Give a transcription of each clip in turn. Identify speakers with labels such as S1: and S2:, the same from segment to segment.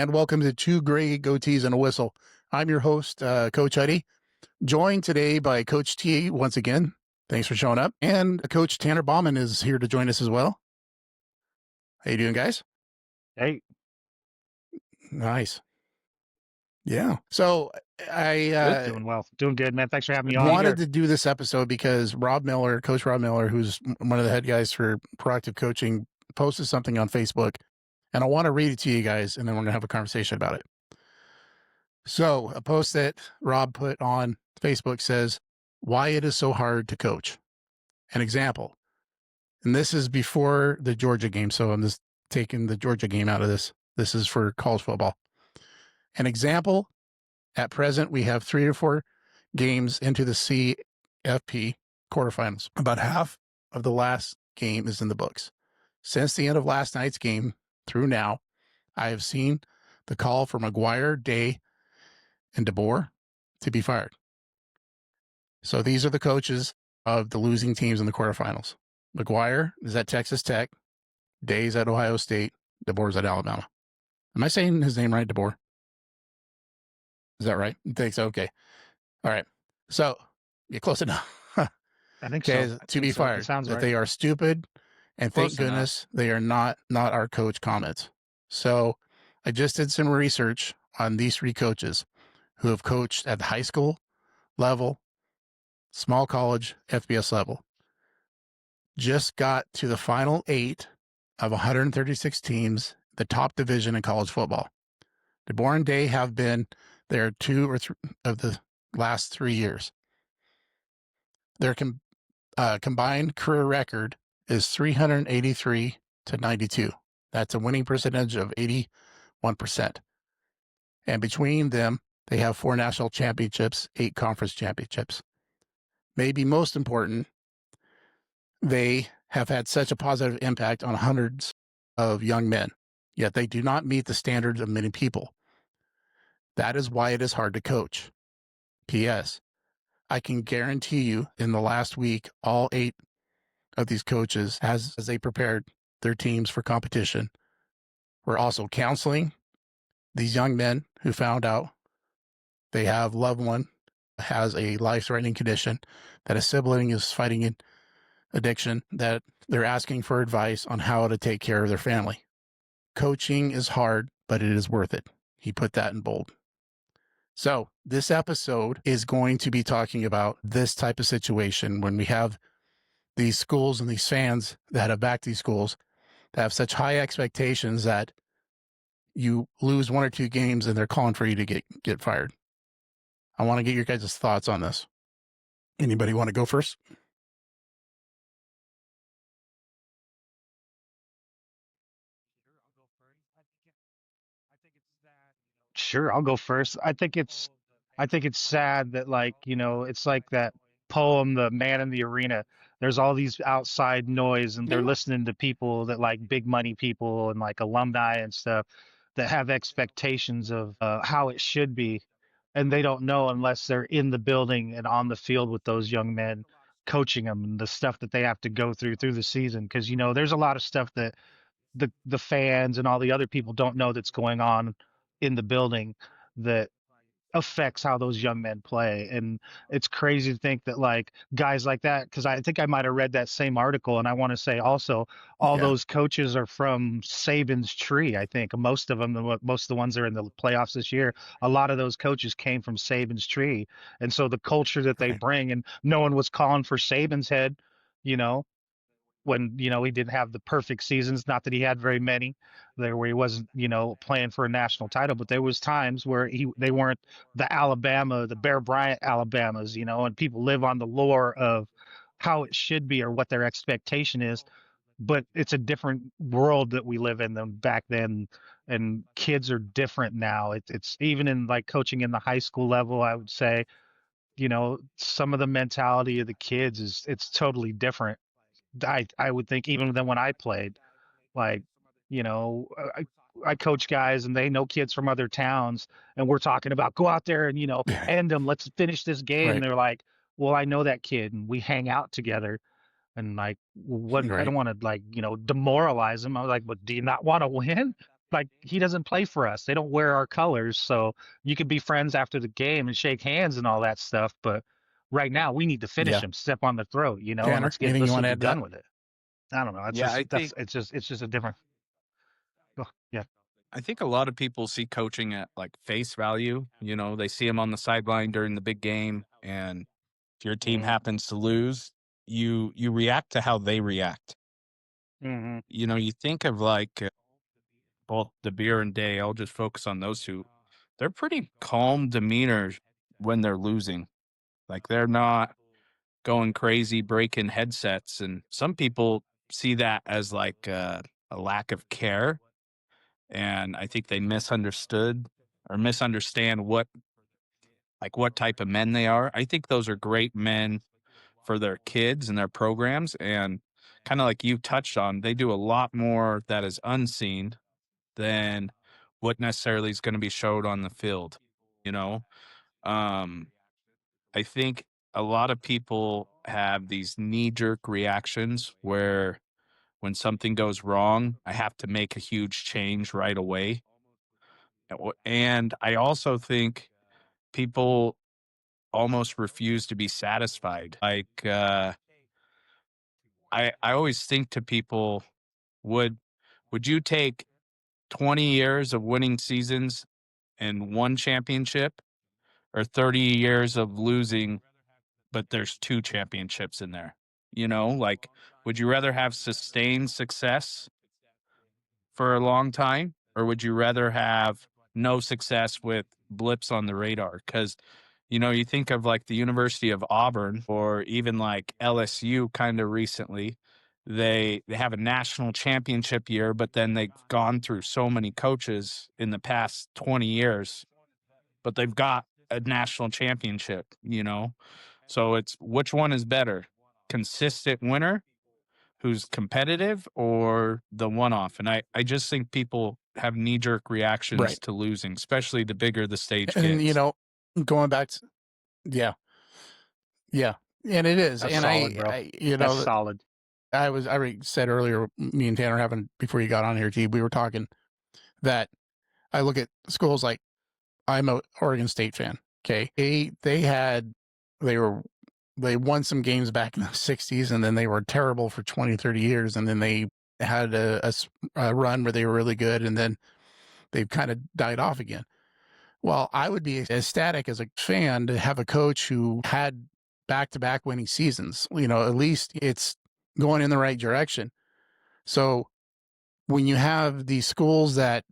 S1: and welcome to Two Gray Goatees and a Whistle. I'm your host, Coach Huddy, joined today by Coach T once again. Thanks for showing up. And Coach Tanner Baumann is here to join us as well. How you doing, guys?
S2: Hey,
S1: Nice. Yeah. So I
S2: doing well, doing good, man. Thanks for having me on
S1: wanted
S2: here.
S1: to do this episode because Coach Rob Miller, who's one of the head guys for Proactive Coaching, posted something on Facebook, and I want to read it to you guys, and then we're going to have a conversation about it. So a post that Rob put on Facebook says, why it is so hard to coach. An example. And this is before the Georgia game. So I'm just taking the Georgia game out of this. This is for college football. An example, at present, we have 3 or 4 games into the CFP quarterfinals. About half of the last game is in the books. Since the end of last night's game through now, I have seen the call for McGuire, Day, and DeBoer to be fired. So these are the coaches of the losing teams in the quarterfinals. McGuire is at Texas Tech. Day's at Ohio State. DeBoer's at Alabama. Am I saying his name right, DeBoer? Is that right? You think so? Okay. All right. So you're close enough.
S2: I think
S1: Okay,
S2: so.
S1: to be
S2: That
S1: fired.
S2: sounds
S1: That
S2: right.
S1: they are stupid, and
S2: Close
S1: thank goodness they are not our coach comments. So I just did some research on these 3 coaches who have coached at the high school level, small college, FBS level. Just got to the final 8 of 136 teams, the top division in college football. DeBoer and Day have been there 2 or 3 of the last 3 years. Their combined career record is 383 to 92. That's a winning percentage of 81%. And between them, they have 4 national championships, 8 conference championships. Maybe most important, they have had such a positive impact on hundreds of young men, yet they do not meet the standards of many people. That is why it is hard to coach. P.S. I can guarantee you in the last week, all 8 of these coaches, as they prepared their teams for competition, were also counseling these young men who found out they have loved one has a life-threatening condition, that a sibling is fighting an addiction, that they're asking for advice on how to take care of their family. Coaching is hard, but it is worth it. He put that in bold. So this episode is going to be talking about this type of situation when we have these schools and these fans that have backed these schools that have such high expectations that you lose 1 or 2 games and they're calling for you to get fired. I want to get your guys' thoughts on this. Anybody want to go first?
S2: Sure, I'll go first. I think it's sad that, like, it's like that poem, The Man in the Arena. There's all these outside noise and they're
S1: Yeah.
S2: listening to people that, like, big money people and like alumni and stuff that have expectations of how it should be. And they don't know unless they're in the building and on the field with those young men, coaching them, and the stuff that they have to go through the season. Because, there's a lot of stuff that the fans and all the other people don't know that's going on in the building that affects how those young men play. And it's crazy to think that, like, guys like that, because I think I might have read that same article, and I want to say also all
S1: Yeah.
S2: those coaches are from Saban's tree. I think most of them, most of the ones that are in the playoffs this year, a lot of those coaches came from Saban's tree. And so the culture that they
S1: Right.
S2: bring, and no one was calling for Saban's head, you know when he didn't have the perfect seasons, not that he had very many there where he wasn't playing for a national title, but there was times where they weren't the Bear Bryant Alabamas, and people live on the lore of how it should be or what their expectation is. But it's a different world that we live in than back then, and kids are different now. It's even in, like, coaching in the high school level, I would say, some of the mentality of the kids it's totally different. I would think, even than when I played. Like, you know, I, I coach guys and they know kids from other towns, and we're talking about go out there and end them. Let's finish this game. And
S1: Right.
S2: they're like, "Well, I know that kid, and we hang out together." And, like, what? I
S1: Right.
S2: don't want to, like, demoralize them. I was like, "But do you not want to win?" like he doesn't play for us. They don't wear our colors. So you could be friends after the game and shake hands and all that stuff. But right now we need to finish
S1: Yeah.
S2: him, step on the throat, and
S1: Tanner, anything you
S2: let's
S1: want to
S2: be
S1: add to that?
S2: done with it. I don't know.
S3: Yeah,
S2: It's just a different. Oh, yeah.
S3: I think a lot of people see coaching at like face value. They see him on the sideline during the big game, and if your team
S2: Mm-hmm.
S3: happens to lose, you react to how they react.
S2: Mm-hmm.
S3: You think of like both DeBeer and Day. I'll just focus on those two. They're pretty calm demeanor when they're losing. Like they're not going crazy, breaking headsets, and some people see that as like a lack of care. And I think they misunderstood or misunderstand what type of men they are. I think those are great men for their kids and their programs. And kind of like you touched on, they do a lot more that is unseen than what necessarily is going to be showed on the field. You know, um, I think a lot of people have these knee jerk reactions where when something goes wrong, I have to make a huge change right away. And I also think people almost refuse to be satisfied. Like, I always think to people, would would you take 20 years of winning seasons and one championship, or 30 years of losing but there's two championships in there? Like, would you rather have sustained success for a long time, or would you rather have no success with blips on the radar? Because you think of like the University of Auburn or even like LSU kind of recently. They have a national championship year, but then they've gone through so many coaches in the past 20 years, but they've got a national championship. So it's which one is better? Consistent winner who's competitive, or the one off? And I just think people have knee jerk reactions
S1: Right.
S3: to losing, especially the bigger the stage
S1: And,
S3: gets.
S1: going back to, yeah, yeah. And it is.
S2: That's
S1: And
S2: solid, bro.
S1: I
S2: That's solid.
S1: I already said earlier, me and Tanner having, before you got on here, T, we were talking that I look at schools like, I'm a Oregon State fan. Okay. They were, they won some games back in the 60s, and then they were terrible for 20, 30 years. And then they had a run where they were really good, and then they've kind of died off again. Well, I would be ecstatic as a fan to have a coach who had back-to-back winning seasons. At least it's going in the right direction. So when you have these schools that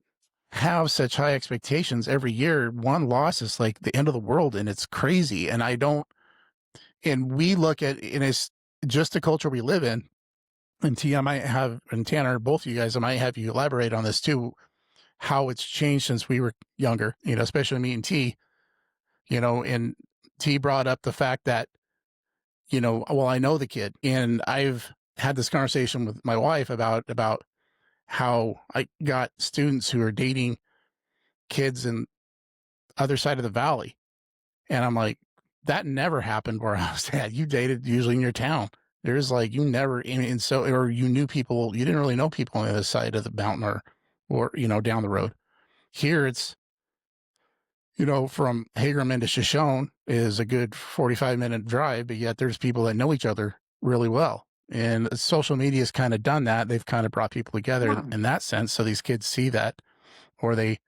S1: have such high expectations every year, one loss is like the end of the world, and it's crazy. And we look at, and it's just the culture we live in. And T, I might have, and Tanner, both of you guys, I might have you elaborate on this too, how it's changed since we were younger, especially me and T, and T brought up the fact that, well, I know the kid, and I've had this conversation with my wife about how I got students who are dating kids in other side of the valley. And I'm like, that never happened where I was at. You dated usually in your town. There's like, you never, and so, or you knew people, you didn't really know people on the other side of the mountain, or, down the road. Here it's, from Hagerman to Shoshone is a good 45-minute drive, but yet there's people that know each other really well. And social media has kind of done that. They've kind of brought people together in that sense. So these kids see that, or they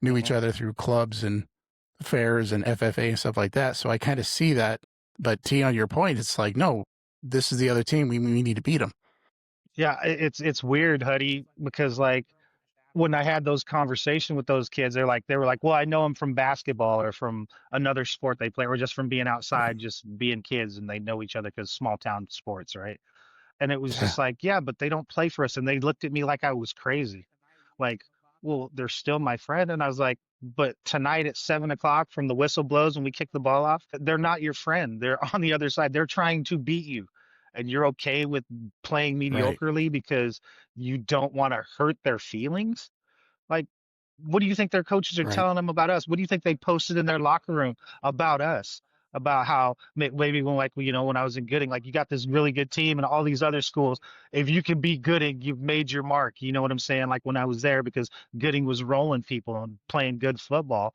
S1: knew each other through clubs and fairs and FFA and stuff like that. So I kind of see that. But T, on your point, it's like, no, this is the other team. We need to beat them.
S2: Yeah, it's weird, Huddy, because like when I had those conversations with those kids, they were like, well, I know them from basketball or from another sport they play, or just from being outside, just being kids, and they know each other because small town sports, right? And it was
S1: Yeah.
S2: just like, yeah, but they don't play for us. And they looked at me like I was crazy. Like, well, they're still my friend. And I was like, but tonight at 7 o'clock from the whistle blows and we kick the ball off, they're not your friend. They're on the other side. They're trying to beat you. And you're okay with playing
S1: Right.
S2: mediocrely because you don't want to hurt their feelings. Like, what do you think their coaches are
S1: Right.
S2: telling them about us? What do you think they posted in their locker room about us? about how maybe when like when I was in Gooding, like you got this really good team and all these other schools. If you can beat Gooding, you've made your mark. You know what I'm saying? Like when I was there, because Gooding was rolling people and playing good football,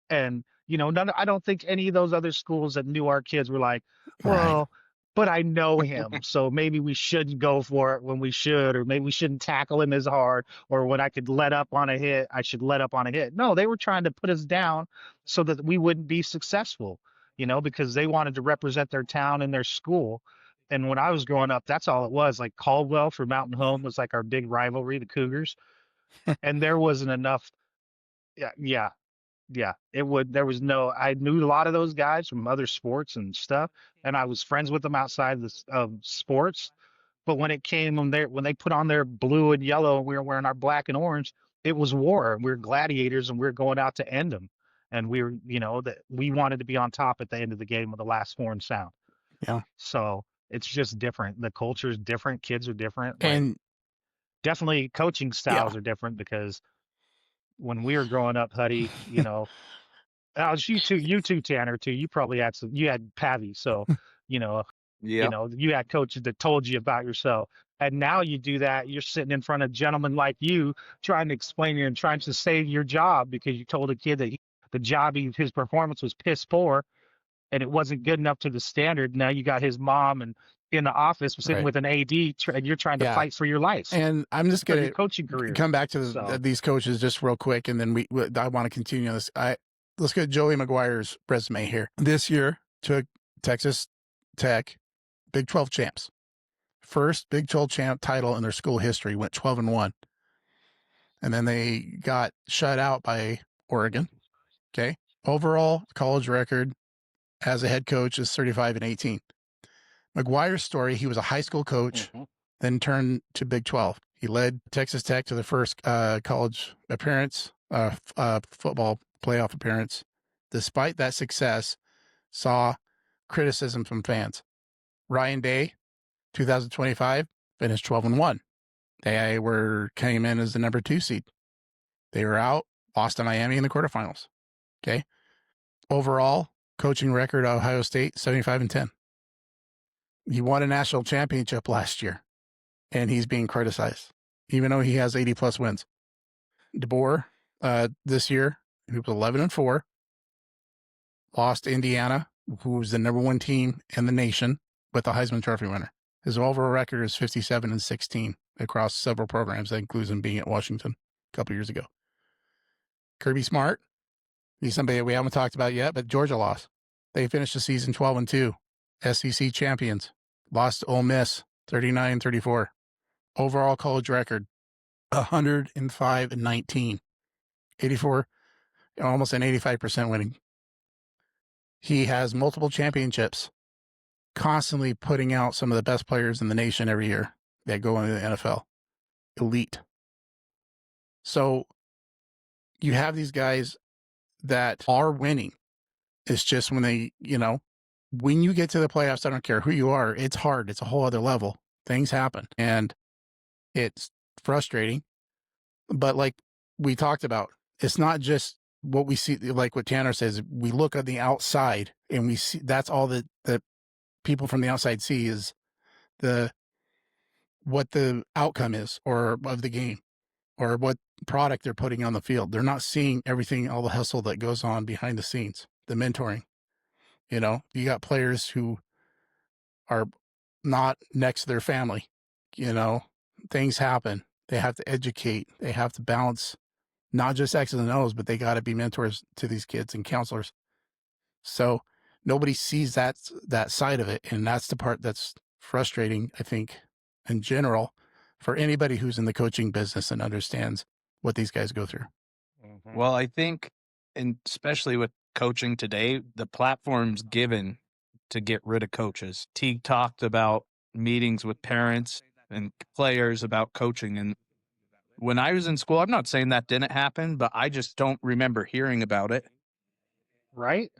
S2: and I don't think any of those other schools that knew our kids were like,
S1: Right.
S2: well, but I know him, so maybe we shouldn't go for it when we should, or maybe we shouldn't tackle him as hard, or when I could let up on a hit, I should let up on a hit. No, they were trying to put us down so that we wouldn't be successful, because they wanted to represent their town and their school. And when I was growing up, that's all it was. Like Caldwell for Mountain Home was like our big rivalry, the Cougars, and there wasn't enough. Yeah, yeah, yeah, there was no, I knew a lot of those guys from other sports and stuff, and I was friends with them outside of sports. But when it came on when they put on their blue and yellow and we were wearing our black and orange, it was war. And we were gladiators and we were going out to end them. And we were, that we wanted to be on top at the end of the game with the last horn sound.
S1: Yeah.
S2: So it's just different. The culture is different. Kids are different. Like
S1: And
S2: definitely coaching
S1: yeah,
S2: styles are different, because when we were growing up, Huddy, it's you too, Tanner, too. You probably you had Pavy. So, you know,
S3: Yeah.
S2: you had coaches that told you about yourself. And now you do that. You're sitting in front of gentlemen like you trying to explain and trying to save your job because you told a kid that his performance was piss poor and it wasn't good enough to the standard. Now you got his mom and in the office sitting
S1: right.
S2: with an AD and you're trying to
S1: Yeah.
S2: fight for your life,
S1: And I'm just
S2: for your
S1: going
S2: coaching
S1: to
S2: career.
S1: come back to
S2: So,
S1: these coaches just real quick, and then I want to continue this. Let's get Joey McGuire's resume here. This year took Texas Tech Big 12 champs. First Big 12 champ title in their school history, went 12-1. And then they got shut out by Oregon. Okay. Overall college record as a head coach is 35-18. McGuire's story, he was a high school coach, then turned to Big 12. He led Texas Tech to the first college appearance, football playoff appearance. Despite that success, saw criticism from fans. Ryan Day, 2025, finished 12-1. They came in as the number 2 seed. They were out, lost to Miami in the quarterfinals. Okay. Overall, coaching record at Ohio State, 75-10. He won a national championship last year, and he's being criticized, even though he has 80-plus wins. DeBoer, this year, he was 11-4, lost to Indiana, who was the number 1 team in the nation, with the Heisman Trophy winner. His overall record is 57-16 across several programs. That includes him being at Washington a couple years ago. Kirby Smart, he's somebody we haven't talked about yet, but Georgia lost. They finished the season 12-2, SEC champions. Lost to Ole Miss, 39-34. Overall college record, 105-19. 84, almost an 85% winning. He has multiple championships, constantly putting out some of the best players in the nation every year that go into the NFL. Elite. So you have these guys that are winning. It's just when they, when you get to the playoffs, I don't care who you are, it's hard. It's a whole other level. Things happen and it's frustrating. But like we talked about, it's not just what we see, like what Tanner says, we look on the outside and we see that's all that people from the outside see is what the outcome is or of the game or what product they're putting on the field. They're not seeing everything, all the hustle that goes on behind the scenes, the mentoring. You got players who are not next to their family, things happen. They have to educate. They have to balance not just X's and O's, but they got to be mentors to these kids and counselors. So nobody sees that side of it. And that's the part that's frustrating, I think, in general, for anybody who's in the coaching business and understands what these guys go through.
S3: Well, I think, and especially with coaching today, the platform's given to get rid of coaches. Teague talked about meetings with parents and players about coaching. And when I was in school, I'm not saying that didn't happen, but I just don't remember hearing about it.
S2: right.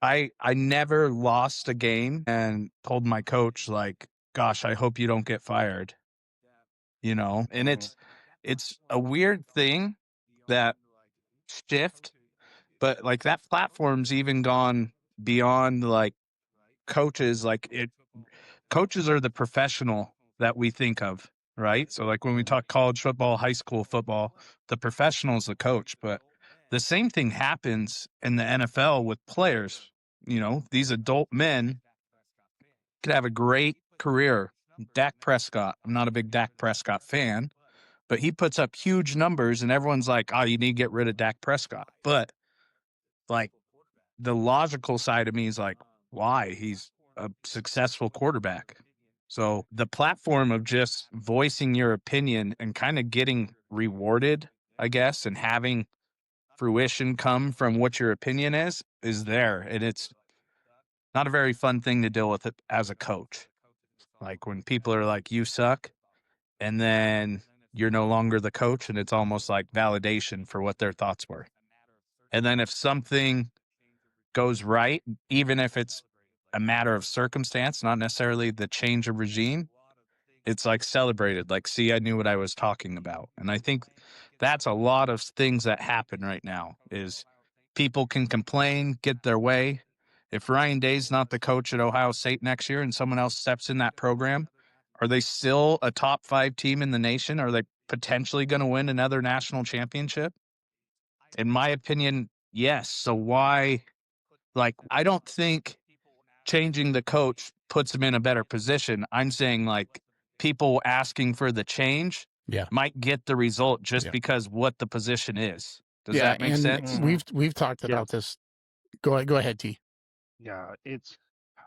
S3: I never lost a game and told my coach, like, gosh, I hope you don't get fired. And it's a weird thing, that shift, but like that platform's even gone beyond like coaches. Coaches are the professional that we think of, right? So like when we talk college football, high school football, the professional is the coach, but the same thing happens in the NFL with players. These adult men could have a great career. Dak Prescott, I'm not a big Dak Prescott fan, but he puts up huge numbers and everyone's like, oh, you need to get rid of Dak Prescott. But like the logical side of me is like, why? He's a successful quarterback. So the platform of just voicing your opinion and kind of getting rewarded, I guess, and having fruition come from what your opinion is there. And it's not a very fun thing to deal with it as a coach. Like when people are like, you suck, and then you're no longer the coach, and it's almost like validation for what their thoughts were. And then if something goes right, even if it's a matter of circumstance, not necessarily the change of regime, it's like celebrated. Like, see, I knew what I was talking about. And I think that's a lot of things that happen right now is people can complain, get their way. If Ryan Day's not the coach at Ohio State next year and someone else steps in that program, are they still a top 5 team in the nation? Are they potentially going to win another national championship? In my opinion, yes. So why? Like, I don't think changing the coach puts them in a better position. I'm saying like people asking for the change
S1: Yeah.
S3: might get the result just
S1: Yeah.
S3: because what the position is. Does
S1: Yeah,
S3: that make
S1: and
S3: sense?
S1: we've talked
S2: Yeah.
S1: about this. Go ahead, T.
S2: Yeah,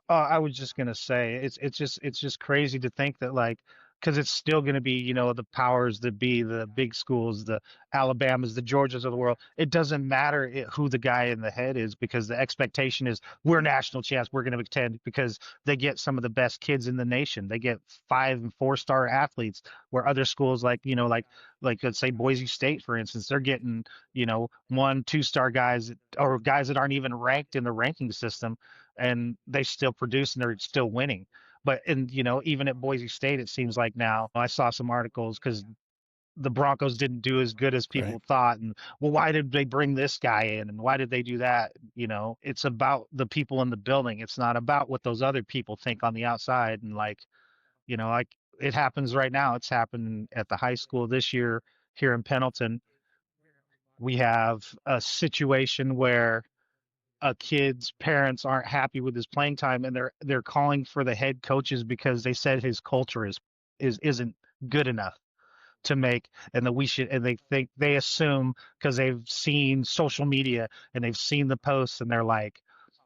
S2: I was just gonna say it's just crazy to think that like because it's still gonna be the powers that be, the big schools, the Alabamas, the Georgias of the world. It doesn't matter who the guy in the head is because the expectation is we're national champs, we're gonna attend because they get some of the best kids in the nation. They get 5 and 4-star athletes where other schools like let's say Boise State for instance, they're getting 1, 2-star guys or guys that aren't even ranked in the ranking system and they still produce and they're still winning. But even at Boise State, it seems like now I saw some articles because the Broncos didn't do as good as people
S1: Right.
S2: thought, and well, why did they bring this guy in, and why did they do that? It's about the people in the building. It's not about what those other people think on the outside, and like it happens right now. It's happened at the high school this year here in Pendleton. We have a situation where a kid's parents aren't happy with his playing time and they're calling for the head coaches because they said his culture isn't good enough to make and that we should and they assume because they've seen social media and they've seen the posts and they're like,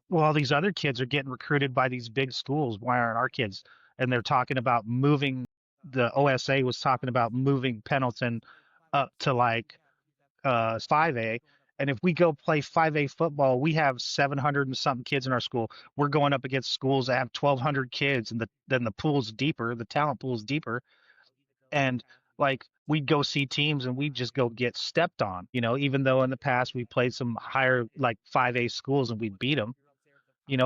S2: well, all these other kids are getting recruited by these big schools, why aren't our kids? And they're talking about moving, the OSA was talking about moving Pendleton up to like 5A. And if we go play 5A football, we have 700 and something kids in our school. We're going up against schools that have 1,200 kids, and then the pool's deeper, the talent pool's deeper. And like we'd go see teams and we'd just go get stepped on, even though in the past we played some higher like 5A schools and we beat them,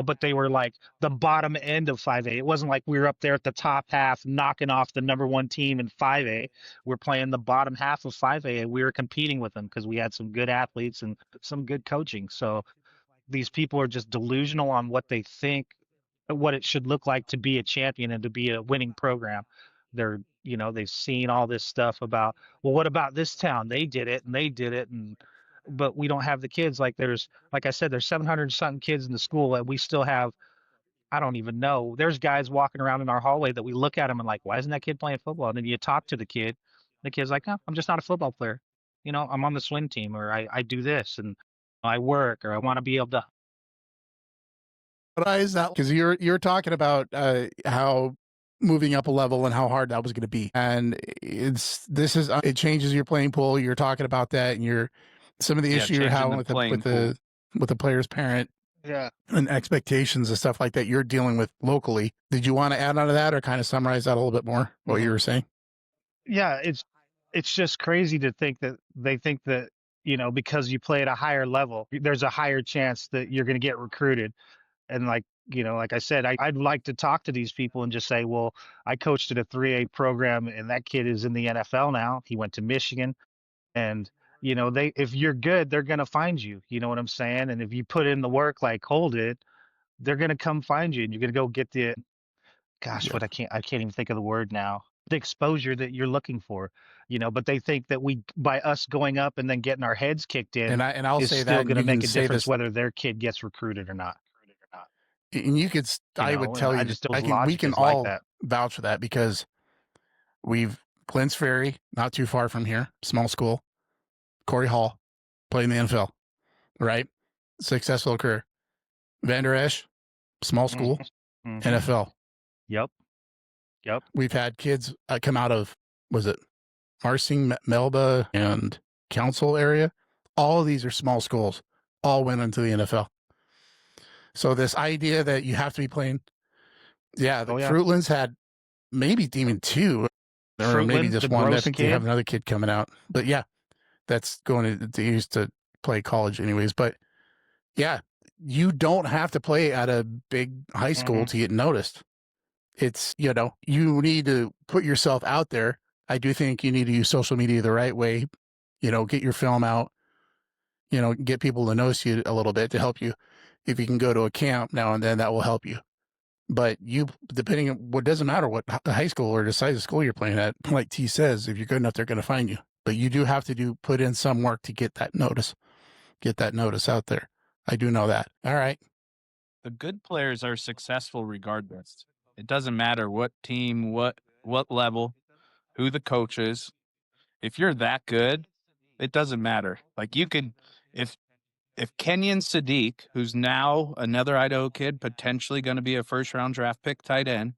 S2: but they were like the bottom end of 5A. It wasn't like we were up there at the top half knocking off the number 1 team in 5A. We're playing the bottom half of 5A and we were competing with them because we had some good athletes and some good coaching. So these people are just delusional on what they think what it should look like to be a champion and to be a winning program. They've seen all this stuff about, well, what about this town? They did it and they did it. And, but we don't have the kids. Like I said, there's 700 something kids in the school and we still have, I don't even know. There's guys walking around in our hallway that we look at them and like, why isn't that kid playing football? And then you talk to the kid, the kid's like, oh, I'm just not a football player. I'm on the swim team or I do this and I work or I want to be able to.
S1: But is that because you're talking about how moving up a level and how hard that was going to be, and it changes your playing pool. You're talking about that, and some of the issue you're
S3: changing
S1: having
S3: the
S1: with
S3: playing pool.
S1: the player's parent
S2: Yeah.
S1: and expectations and stuff like that you're dealing with locally. Did you want to add on to that or kind of summarize that a little bit more? What you were saying?
S2: Yeah, it's just crazy to think that they think that because you play at a higher level, there's a higher chance that you're going to get recruited. And like I said, I'd like to talk to these people and just say, well, I coached at a 3A program and that kid is in the NFL now. He went to Michigan and if you're good, they're going to find you. You know what I'm saying? And if you put in the work, like hold it, they're going to come find you and you're going to go get the, gosh,
S1: Yeah.
S2: what I can't even think of the word now. The exposure that you're looking for, but they think that by us going up and then getting our heads kicked in
S1: And I'll
S2: is
S1: say
S2: still
S1: that, and
S2: going to
S1: you can
S2: make a
S1: say
S2: difference
S1: this,
S2: whether their kid gets recruited or not.
S1: and I would
S2: And
S1: tell
S2: I
S1: you,
S2: just,
S1: I
S2: those
S1: can, we
S2: logic
S1: can
S2: is like
S1: all
S2: that.
S1: vouch for that because Glens Ferry, not too far from here, small school, Corey Hall, played in the NFL, right? Successful career. Vander Esch, small school,
S2: Mm-hmm.
S1: NFL.
S2: Yep.
S1: We've had kids come out of, was it Marsing, Melba, and Council area? All of these are small schools, all went into the NFL. So this idea that you have to be playing, the Fruitlands had maybe even two, or maybe
S2: Fruitland, the
S1: just one. I
S2: gross
S1: think they have
S2: kid.
S1: another kid coming out. But yeah, that's going to use to play college anyways. But yeah, you don't have to play at a big high school to get noticed. It's, you need to put yourself out there. I do think you need to use social media the right way, get your film out, get people to notice you a little bit to help you. If you can go to a camp now and then, that will help you. But depending on what, doesn't matter what high school or the size of school you're playing at, like T says, if you're good enough, they're going to find you. But you do have to put in some work to get that notice out there. I do know that. All right.
S3: The good players are successful regardless. It doesn't matter what team, what level, who the coach is. If you're that good, it doesn't matter. Like you could, if Kenyon Sadiq, who's now another Idaho kid, potentially going to be a first-round draft pick tight end,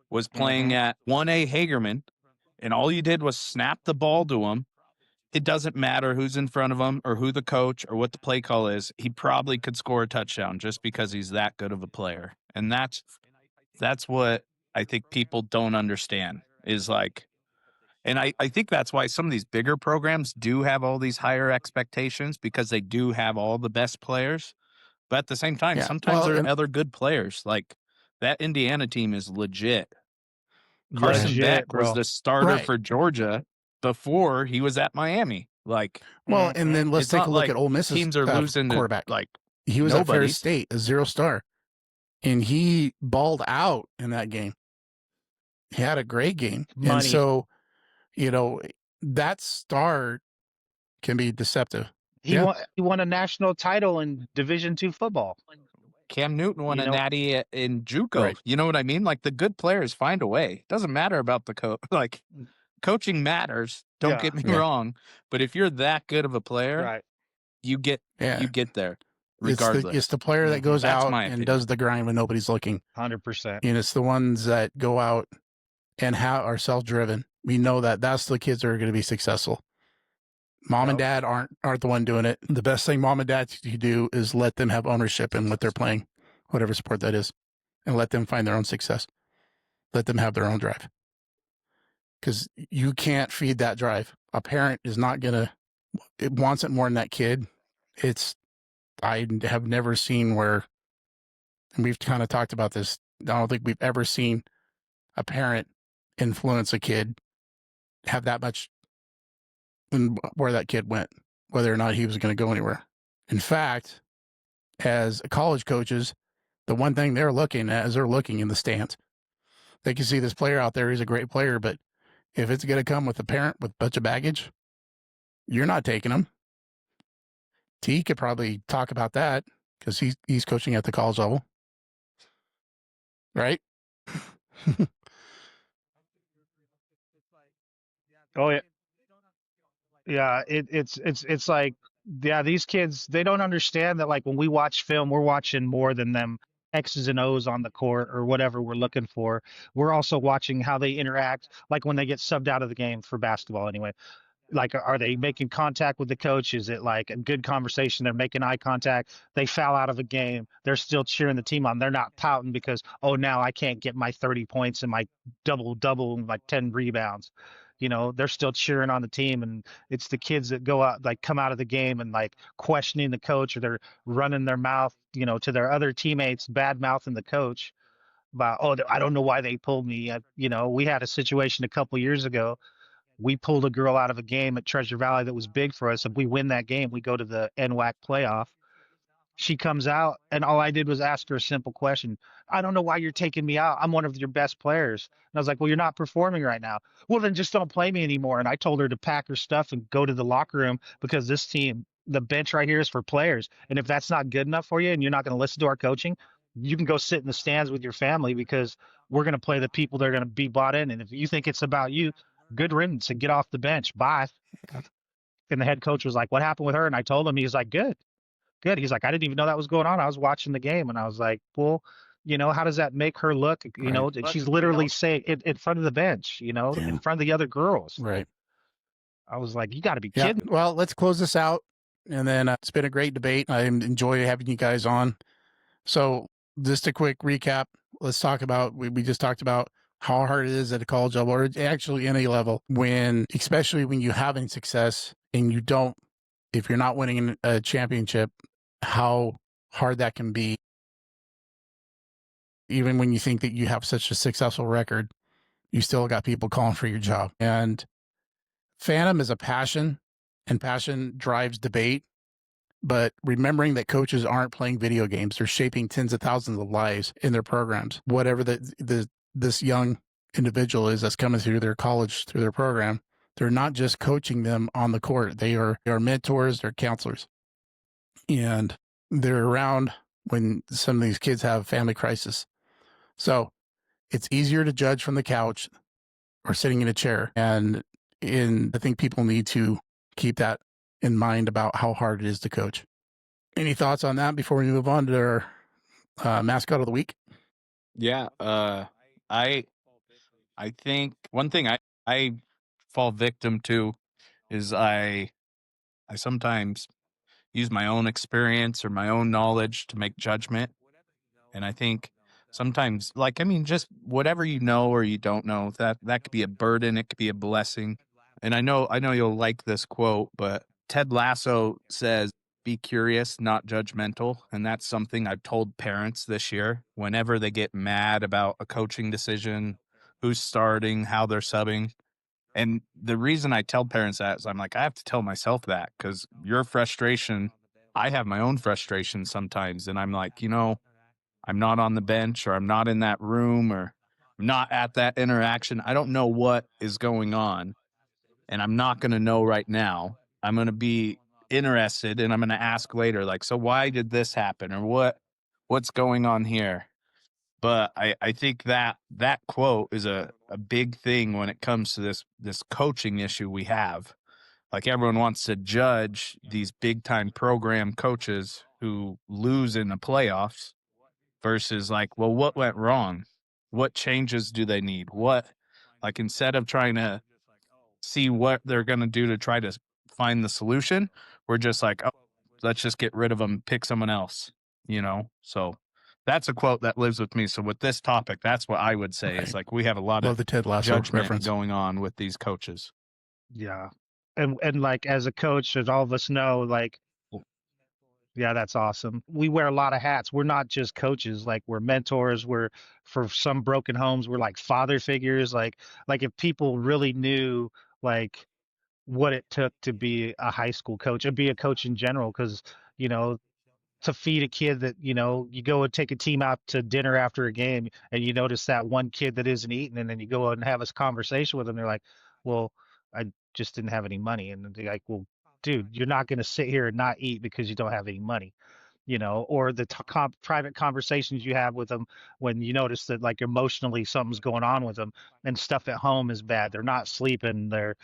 S3: was playing at 1A Hagerman, and all you did was snap the ball to him, it doesn't matter who's in front of him or who the coach or what the play call is. He probably could score a touchdown just because he's that good of a player. And that's what I think people don't understand is like, and I think that's why some of these bigger programs do have all these higher expectations because they do have all the best players. But at the same time, sometimes there are other good players. Like that Indiana team is legit. Carson Beck was the starter for Georgia before he was at Miami. Like,
S1: well, and then let's take a look at Ole Miss's
S3: teams are losing
S1: quarterback.
S3: Like
S1: he was at Ferris State, a 0-star, and he balled out in that game. He had a great game, and so that star can be deceptive.
S2: He won a national title in Division II football.
S3: Cam Newton won a natty in JUCO. Right. You know what I mean? Like the good players find a way. Doesn't matter about the coach. Like coaching matters. Don't get me wrong. But if you're that good of a player, you get there. Regardless,
S1: it's the player that goes out and does the grind when nobody's looking.
S2: 100%.
S1: And it's the ones that go out and are self-driven. We know that that's the kids that are going to be successful. Mom and dad aren't the one doing it. The best thing mom and dad can do is let them have ownership in what they're playing, whatever sport that is, and let them find their own success. Let them have their own drive. Because you can't feed that drive. A parent is not going to, it wants it more than that kid. I have never seen where, and we've kind of talked about this, I don't think we've ever seen a parent influence a kid, have that much in where that kid went, whether or not he was going to go anywhere. In fact, as college coaches, the one thing they're looking at is they're looking in the stands. They can see this player out there. He's a great player, but if it's going to come with a parent with a bunch of baggage, you're not taking him. T could probably talk about that because he's coaching at the college level, right?
S2: Oh yeah, yeah. It's like these kids, they don't understand that like when we watch film, we're watching more than them X's and O's on the court or whatever we're looking for. We're also watching how they interact, like when they get subbed out of the game for basketball anyway. Like, are they making contact with the coach? Is it like a good conversation? They're making eye contact. They foul out of a game. They're still cheering the team on. They're not pouting because, oh, now I can't get my 30 points and my double and like 10 rebounds. They're still cheering on the team. And it's the kids that go out, like come out of the game and like questioning the coach, or they're running their mouth, to their other teammates, bad mouthing the coach about, oh, I don't know why they pulled me. We had a situation a couple years ago. We pulled a girl out of a game at Treasure Valley that was big for us. If we win that game, we go to the NWAC playoff. She comes out, and all I did was ask her a simple question. I don't know why you're taking me out. I'm one of your best players. And I was like, well, you're not performing right now. Well, then just don't play me anymore. And I told her to pack her stuff and go to the locker room because this team, the bench right here is for players. And if that's not good enough for you and you're not going to listen to our coaching, you can go sit in the stands with your family because we're going to play the people that are going to be bought in. And if you think it's about you, good riddance and get off the bench. Bye. And the head coach was like, what happened with her? And I told him, he's like, good. Good. He's like, I didn't even know that was going on. I was watching the game and I was like, well, how does that make her look?
S1: Right.
S2: And she's literally saying it in front of the bench, in front of the other girls.
S1: Right.
S2: I was like, you got to be
S1: Yeah.
S2: kidding.
S1: Well, let's close this out. And then it's been a great debate. I enjoy having you guys on. So just a quick recap. Let's talk about, we just talked about how hard it is at a college level or actually any level especially when you're having success and if you're not winning a championship, how hard that can be. Even when you think that you have such a successful record, you still got people calling for your job. And fandom is a passion, and passion drives debate. But remembering that coaches aren't playing video games, they're shaping tens of thousands of lives in their programs. Whatever this young individual is that's coming through their college, through their program, they're not just coaching them on the court. They are mentors, they're counselors. And they're around when some of these kids have family crisis. So it's easier to judge from the couch or sitting in a chair. And I think people need to keep that in mind about how hard it is to coach. Any thoughts on that before we move on to our mascot of the week?
S3: Yeah. I think one thing I fall victim to is I sometimes use my own experience or my own knowledge to make judgment. And I think sometimes, just whatever you know or you don't know, that could be a burden. It could be a blessing. And I know you'll like this quote, but Ted Lasso says, be curious, not judgmental. And that's something I've told parents this year whenever they get mad about a coaching decision, who's starting, how they're subbing. And the reason I tell parents that is I'm like, I have to tell myself that because your frustration, I have my own frustration sometimes. And I'm like, I'm not on the bench or I'm not in that room or I'm not at that interaction. I don't know what is going on and I'm not going to know right now. I'm going to be interested and I'm going to ask later, like, so why did this happen or what's going on here? But I think that quote is a big thing when it comes to this coaching issue we have. Like everyone wants to judge these big time program coaches who lose in the playoffs versus like, well, what went wrong? What changes do they need? Instead of trying to see what they're going to do to try to find the solution, we're just like, oh, let's just get rid of them, pick someone else, So that's a quote that lives with me. So with this topic, that's what I would say is like we have a lot
S1: Love
S3: of
S1: the Ted Lasso
S3: judgment
S1: reference
S3: going on with these coaches.
S2: Yeah. And like as a coach, as all of us know, like, yeah, that's awesome. We wear a lot of hats. We're not just coaches. Like we're mentors. We're for some broken homes. We're like father figures. Like if people really knew like what it took to be a high school coach and be a coach in general, because you know to feed a kid that you go and take a team out to dinner after a game and you notice that one kid that isn't eating and then you go out and have this conversation with them. They're like, well, I just didn't have any money. And they're like, well, dude, you're not going to sit here and not eat because you don't have any money, or the private conversations you have with them when you notice that like emotionally something's going on with them and stuff at home is bad. They're not sleeping. They're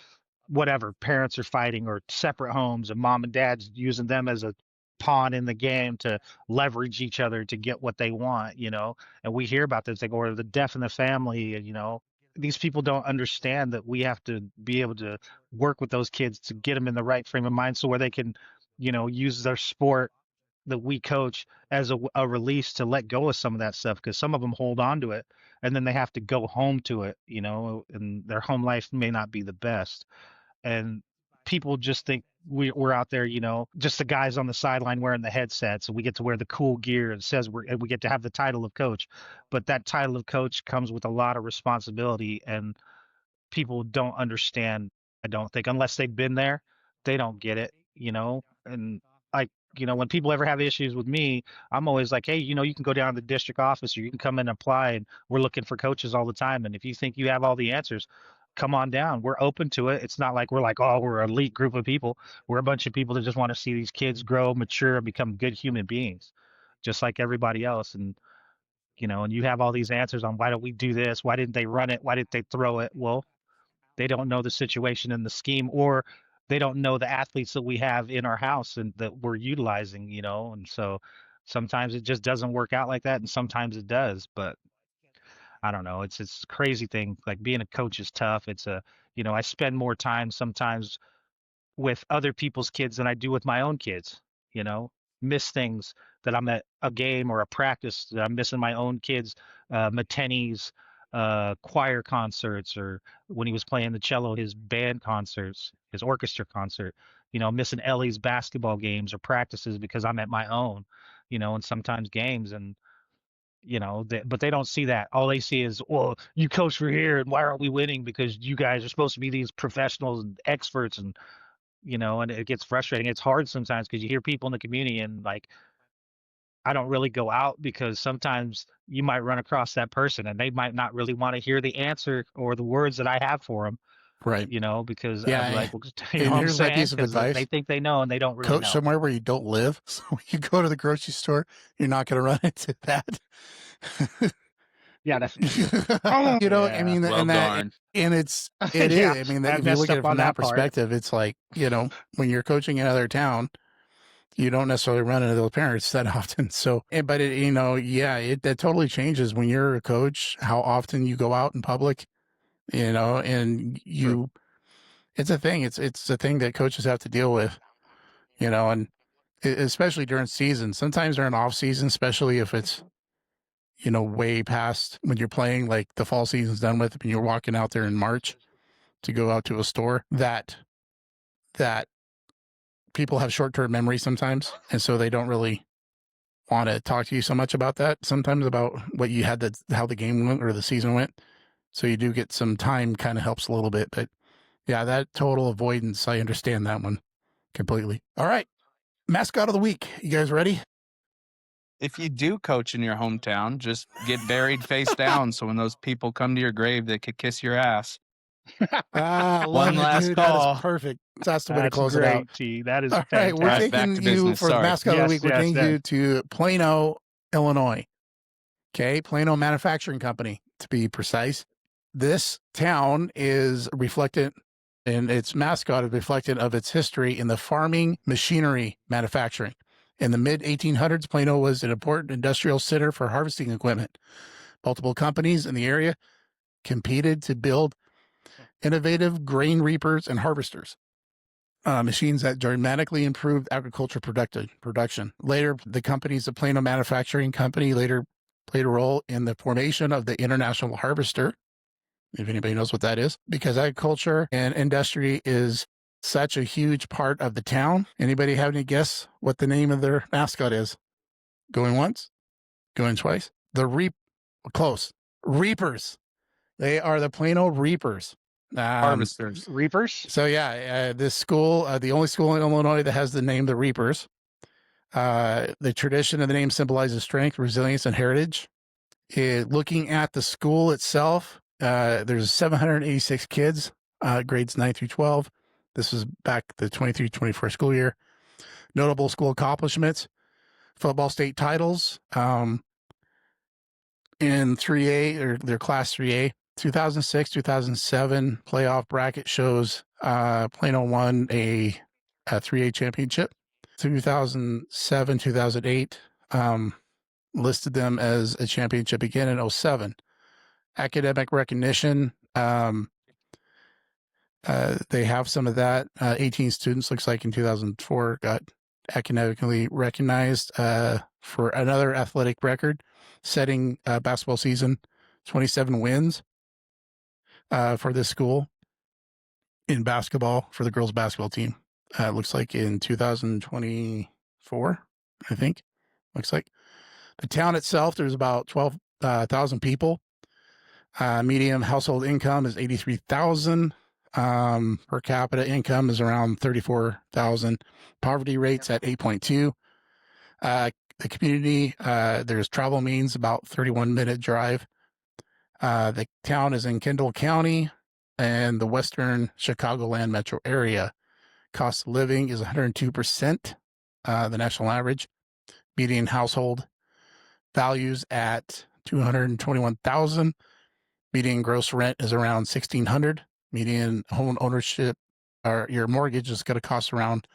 S2: whatever, parents are fighting or separate homes and mom and dad's using them as a pawn in the game to leverage each other to get what they want, and we hear about this, like, or the death in the family, and these people don't understand that we have to be able to work with those kids to get them in the right frame of mind so where they can use their sport that we coach as a release to let go of some of that stuff, because some of them hold on to it and then they have to go home to it, and their home life may not be the best, and people just think we're out there, just the guys on the sideline wearing the headsets, and we get to wear the cool gear and says we get to have the title of coach. But that title of coach comes with a lot of responsibility, and people don't understand. I don't think unless they've been there, they don't get it, And like when people ever have issues with me, I'm always like, hey, you can go down to the district office or you can come in and apply, and we're looking for coaches all the time. And if you think you have all the answers, come on down. We're open to it. It's not like we're like, oh, we're an elite group of people. We're a bunch of people that just want to see these kids grow, mature, and become good human beings, just like everybody else. And and you have all these answers on why don't we do this? Why didn't they run it? Why didn't they throw it? Well, they don't know the situation and the scheme, or they don't know the athletes that we have in our house and that we're utilizing, and so sometimes it just doesn't work out like that, and sometimes it does. But I don't know, it's a crazy thing. Like, being a coach is tough. I spend more time sometimes with other people's kids than I do with my own kids, you know, miss things that I'm at a game or a practice that I'm missing my own kids, Matenny's choir concerts, or when he was playing the cello, his band concerts, his orchestra concert, missing Ellie's basketball games or practices because I'm at my own, and sometimes games. And, but they don't see that. All they see is, well, you coach for here, and why aren't we winning? Because you guys are supposed to be these professionals and experts, and and it gets frustrating. It's hard sometimes because you hear people in the community, and like, I don't really go out because sometimes you might run across that person and they might not really want to hear the answer or the words that I have for them,
S1: Right.
S2: because
S1: Yeah.
S2: I'd be like, well, you
S1: And
S2: know what I'm
S1: here's my
S2: saying?
S1: piece of
S2: 'Cause
S1: advice.
S2: they think they know and they don't really
S1: Coach
S2: know.
S1: somewhere where you don't live. So when you go to the grocery store, you're not going to run into that.
S2: Yeah, that's
S1: I mean,
S3: Well
S1: and
S3: darn.
S1: it
S2: Yeah,
S1: is. I mean,
S2: I
S1: if you
S2: messed
S1: look at
S2: up
S1: it from
S2: on
S1: that
S2: that part.
S1: perspective, it's like, when you're coaching another town, you don't necessarily run into those parents that often. So, but that totally changes when you're a coach, how often you go out in public, and
S2: True.
S1: it's a thing. It's a thing that coaches have to deal with, and especially during season. Sometimes during off season, especially if it's, way past when you're playing, like the fall season's done with, and you're walking out there in March to go out to a store, that people have short-term memory sometimes. And so they don't really want to talk to you so much about that. Sometimes about what you had, how the game went or the season went. So you do get some time, kind of helps a little bit, but yeah, that total avoidance, I understand that one completely. All right. Mascot of the week. You guys ready?
S3: If you do coach in your hometown, just get buried face down. So when those people come to your grave, they could kiss your ass.
S1: Love
S3: One
S1: it,
S3: last
S1: dude.
S3: call.
S1: That is perfect. That's the way to
S2: That's
S1: close it out.
S2: great, T. That is
S1: All right,
S2: fantastic.
S1: we're
S3: All right, back
S1: taking
S3: to
S1: you
S3: business.
S1: for the
S3: Sorry.
S1: mascot of the
S2: Yes,
S1: week. We're
S2: yes,
S1: taking
S2: yes.
S1: you to Plano, Illinois. Okay, Plano Manufacturing Company, to be precise. This town is reflected, and its mascot is reflected of its history in the farming machinery manufacturing. In the mid-1800s, Plano was an important industrial center for harvesting equipment. Multiple companies in the area competed to build innovative grain reapers and harvesters, machines that dramatically improved agriculture production. Later, the companies, the Plano Manufacturing Company, later played a role in the formation of the International Harvester, if anybody knows what that is, because agriculture and industry is such a huge part of the town. Anybody have any guess what the name of their mascot is? Going once, going twice. Close. Reapers. They are the Plano Reapers.
S3: Harvesters.
S2: Reapers?
S1: So yeah, this school, the only school in Illinois that has the name the Reapers. The tradition of the name symbolizes strength, resilience, and heritage. Looking at the school itself, there's 786 kids, grades 9 through 12. This is back the 23-24 school year. Notable school accomplishments: football state titles in 3A, or their class 3A. 2006, 2007 playoff bracket shows Plano won a 3A championship. 2007, 2008 listed them as a championship again in 07. Academic recognition, they have some of that. 18 students, looks like in 2004, got academically recognized for another athletic record setting basketball season, 27 wins for this school in basketball for the girls basketball team. It looks like in 2024, I think. Looks like the town itself, there's about 12,000 people. Median household income is 83,000. Per capita income is around 34,000. Poverty rates at 8.2. The community, there's travel means about 31-minute drive. The town is in Kendall County and the Western Chicagoland metro area. Cost of living is 102%, the national average. Median household values at $221,000. Median gross rent is around $1,600. Median home ownership, or your mortgage, is going to cost around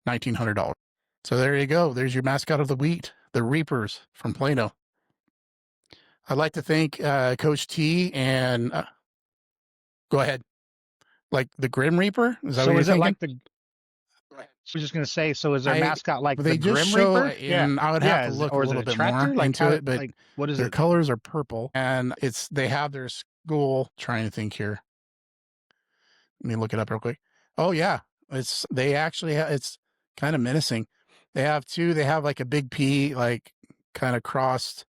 S1: $1,900. So there you go. There's your mascot of the week, the Reapers from Plano. I'd like to thank Coach T and go ahead. Like the Grim Reaper? Is that
S2: So
S1: what
S2: is
S1: you're
S2: it
S1: thinking?
S2: like the? I was just gonna say. So is their mascot like
S1: They
S2: the
S1: just
S2: Grim
S1: show,
S2: Reaper? Yeah.
S1: and I would have to
S2: is it-
S1: look a
S2: or is
S1: little
S2: it
S1: bit
S2: tractor?
S1: more
S2: Like
S1: into
S2: how,
S1: it, but
S2: like what is
S1: their
S2: it?
S1: colors are purple, and they have their school. Trying to think here. Let me look it up real quick. Oh yeah, they actually it's kind of menacing. They have two. They have like a big P, like kind of crossed.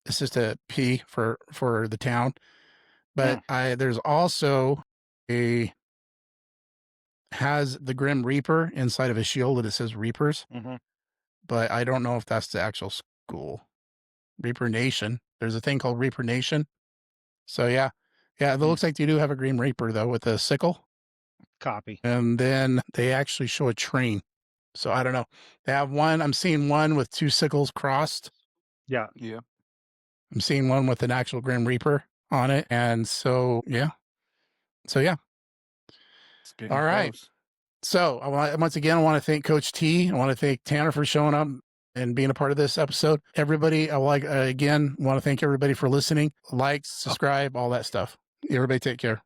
S1: It's just a P for the town, but there's also has the Grim Reaper inside of a shield that it says Reapers, but I don't know if that's the actual school. Reaper Nation. There's a thing called Reaper Nation. So yeah, it looks like they do have a Grim Reaper though with a sickle.
S2: Copy.
S1: And then they actually show a train. So I don't know. They have one. I'm seeing one with two sickles crossed.
S2: Yeah.
S3: Yeah.
S1: I'm seeing one with an actual Grim Reaper on it. And so, yeah.
S3: It's getting
S1: All right.
S3: close.
S1: So once again, I want to thank Coach T. I want to thank Tanner for showing up and being a part of this episode. Everybody, I want to thank everybody for listening. Like, subscribe, all that stuff. Everybody take care.